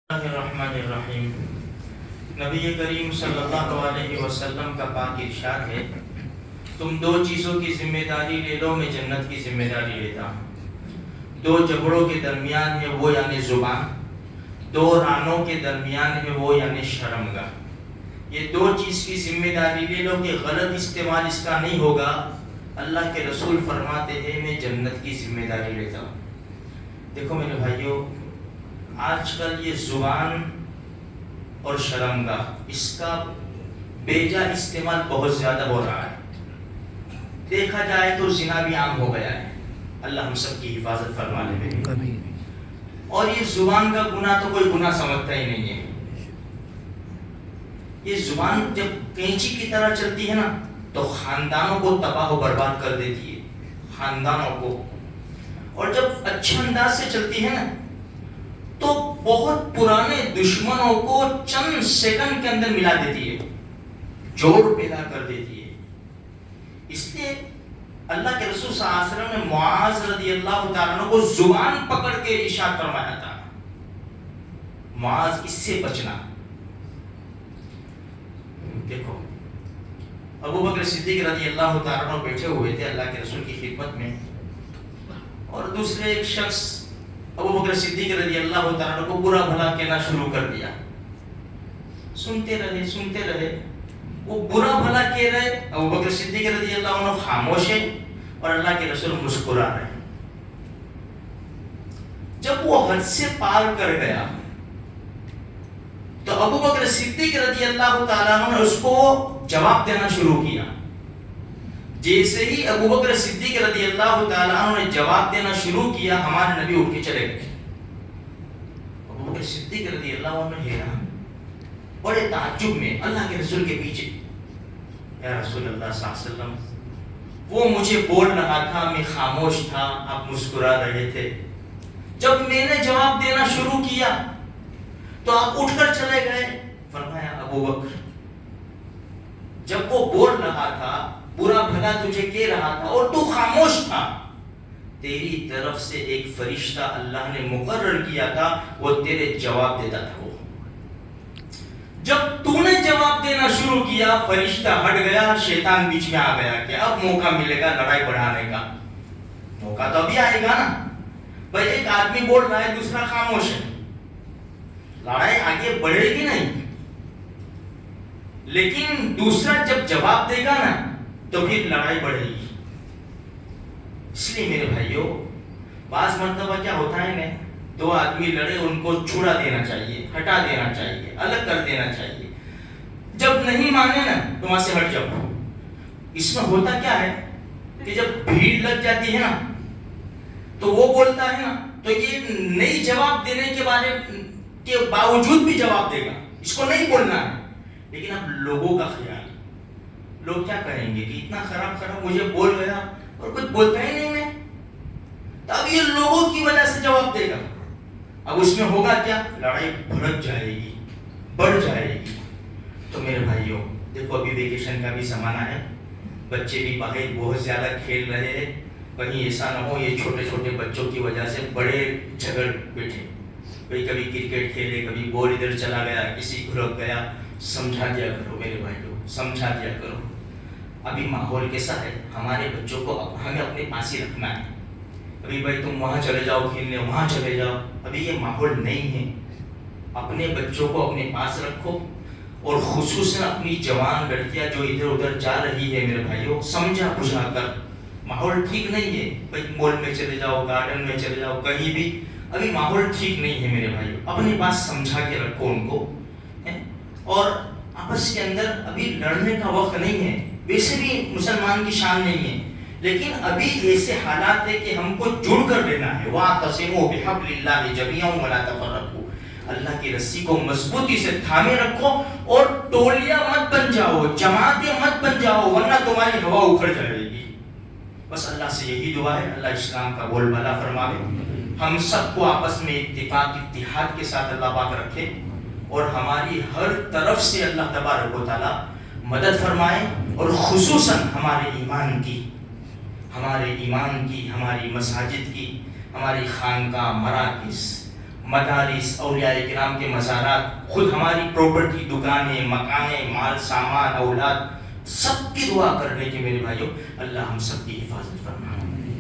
الرحمن الرحیم۔ نبی کریم صلی اللہ علیہ وسلم کا پاک ارشاد ہے، تم دو چیزوں کی ذمہ داری لے لو، میں جنت کی ذمہ داری لیتا ہوں۔ دو جبڑوں کے درمیان ہے وہ یعنی زبان، دو رانوں کے درمیان ہے وہ یعنی شرمگاہ۔ یہ دو چیز کی ذمہ داری لے لو کہ غلط استعمال اس کا نہیں ہوگا۔ اللہ کے رسول فرماتے ہیں میں جنت کی ذمہ داری لیتا ہوں۔ دیکھو میرے بھائیوں، آج کل یہ زبان اور شرمگاہ اس کا بیجا استعمال بہت زیادہ ہو رہا ہے۔ دیکھا جائے تو زنا بھی عام ہو گیا ہے، اللہ ہم سب کی حفاظت فرما لے۔ اور یہ زبان کا گناہ تو کوئی گناہ سمجھتا ہی نہیں ہے۔ یہ زبان جب کینچی کی طرح چلتی ہے نا تو خاندانوں کو تباہ و برباد کر دیتی ہے، خاندانوں کو۔ اور جب اچھے انداز سے چلتی ہے نا تو بہت پرانے دشمنوں کو چند سیکنڈ کے اندر ملا دیتی ہے، جوڑ پیدا کر دیتی ہے۔ اس لیے اللہ کے رسول صلی اللہ علیہ وسلم نے معاذ رضی اللہ تعالیٰ عنہ کو زبان پکڑ کے ارشاد فرمایا تھا، معاذ اس سے بچنا۔ دیکھو ابو بکر صدیق رضی اللہ تعالیٰ عنہ بیٹھے ہوئے تھے اللہ کے رسول کی خدمت میں، اور دوسرے ایک شخص ابو بکر صدیق رضی اللہ تعالیٰ عنہ کو برا بھلا کہنا شروع کر دیا۔ سنتے رہے، وہ برا بھلا کہہ رہے، ابو بکر صدیق رضی اللہ عنہ خاموش ہے اور اللہ کے رسول مسکرا رہے۔ جب وہ حد سے پار کر گیا تو ابو بکر صدیق رضی اللہ تعالیٰ عنہ نے اس کو جواب دینا شروع کیا۔ جیسے ہی ابو بکر صدیق رضی اللہ تعالیٰ عنہ نے جواب دینا شروع کیا، ہمارے نبی اٹھ کے چلے گئے۔ ابو بکر صدیق رضی اللہ عنہ حیران، بڑے تعجب میں اللہ کے رسول کے پیچھے، یا رسول اللہ صلی اللہ علیہ وسلم، وہ مجھے بول رہا تھا، میں خاموش تھا، آپ مسکرا رہے تھے۔ جب میں نے جواب دینا شروع کیا تو آپ اٹھ کر چلے گئے۔ فرمایا ابو بکر، جب وہ بول رہا تھا، برا بھلا تجھے کہہ رہا تھا اور تو خاموش تھا، تیری طرف سے ایک فرشتہ اللہ نے مقرر کیا تھا، وہ تیرے جواب دیتا تھا۔ وہ جب تو نے جواب دینا شروع کیا، فرشتہ ہٹ گیا، شیطان بیچ میں آ گیا کہ اب موقع ملے گا لڑائی بڑھانے کا۔ موقع تو ابھی آئے گا نا بھائی، ایک آدمی بول رہا ہے دوسرا خاموش ہے، لڑائی آگے بڑھے گی نہیں، لیکن دوسرا جب جواب دے گا نا تو پھر لڑائی بڑھے گی۔ اس لیے میرے بھائیوں، بعض مرتبہ کیا ہوتا ہے نا، دو آدمی لڑے، ان کو چھڑا دینا چاہیے، ہٹا دینا چاہیے، الگ کر دینا چاہیے۔ جب نہیں مانے نا تو وہاں سے ہٹ جاؤ۔ اس میں ہوتا کیا ہے کہ جب بھیڑ لگ جاتی ہے نا تو وہ بولتا ہے نا تو یہ نئی جواب دینے کے بارے کے باوجود بھی جواب دے گا، اس کو نہیں بولنا ہے۔ لیکن اب لوگوں کا خیال، لوگ کیا کہیں گے کہ اتنا خراب مجھے بول گیا اور کچھ بولتا ہی نہیں میں، تو اب یہ لوگوں کی وجہ سے جواب دے گا۔ اب اس میں ہوگا کیا، لڑائی بھڑک جائے گی، بڑھ جائے گی۔ تو میرے بھائیوں دیکھو، ابھی ویکیشن کا بھی زمانہ ہے، بچے بھی باہر بہت زیادہ کھیل رہے ہیں، کہیں ایسا نہ ہو یہ چھوٹے چھوٹے بچوں کی وجہ سے بڑے جھگڑ بیٹھے، کوئی کبھی کرکٹ کھیلے، کبھی بال ادھر چلا گیا، کسی گھرک گیا۔ سمجھا دیا کرو میرے بھائیوں، سمجھا دیا کرو۔ ابھی ماحول کیسا ہے، ہمارے بچوں کو ہمیں اپنے پاس ہی رکھنا ہے۔ ابھی بھائی تم وہاں چلے جاؤ کھیلنے، وہاں چلے جاؤ، ابھی یہ ماحول نہیں ہے۔ اپنے بچوں کو اپنے پاس رکھو، اور خصوصاً اپنی جوان لڑکیاں جو ادھر ادھر جا رہی ہے میرے بھائیوں، سمجھا بجھا کر۔ ماحول ٹھیک نہیں ہے بھائی، مال میں چلے جاؤ، گارڈن میں چلے جاؤ، کہیں بھی ابھی ماحول ٹھیک نہیں ہے میرے بھائیوں۔ اپنی بات سمجھا کے رکھو ان کو، اور آپس کے اندر ابھی لڑنے کا وقت نہیں ہے۔ ویسے بھی مسلمان کی شان نہیں ہے، لیکن ابھی ایسے حالات ہے کہ ہم کو جڑ کر لینا ہے۔ وَاعْتَصِمُوا بِحَبْلِ اللَّهِ جَمِيعًا وَلَا تَفَرَّقُوا، اللہ کی رسی کو مضبوطی سے تھامے رکھو، اور ٹولیاں مت بن جاؤ، جماعتیں مت بن جاؤ، ورنہ تمہاری ہوا اکھڑ جائے گی۔ بس اللہ سے یہی دعا ہے، اللہ اسلام کا بول بالا فرماوے، ہم سب کو آپس میں اتفاق اتحاد کے ساتھ اللہ پاک رکھے، اور ہماری ہر طرف سے اللہ تبارک و تعالی مدد فرمائے، اور خصوصاً ہمارے ایمان کی، ہماری مساجد کی، ہماری خانقاہ، مراکز، مدارس، اولیاء کرام کے مزارات، خود ہماری پراپرٹی، دکانیں، مکانیں، مال سامان، اولاد، سب کی دعا کرنے کی میرے بھائیوں اللہ ہم سب کی حفاظت فرمائے۔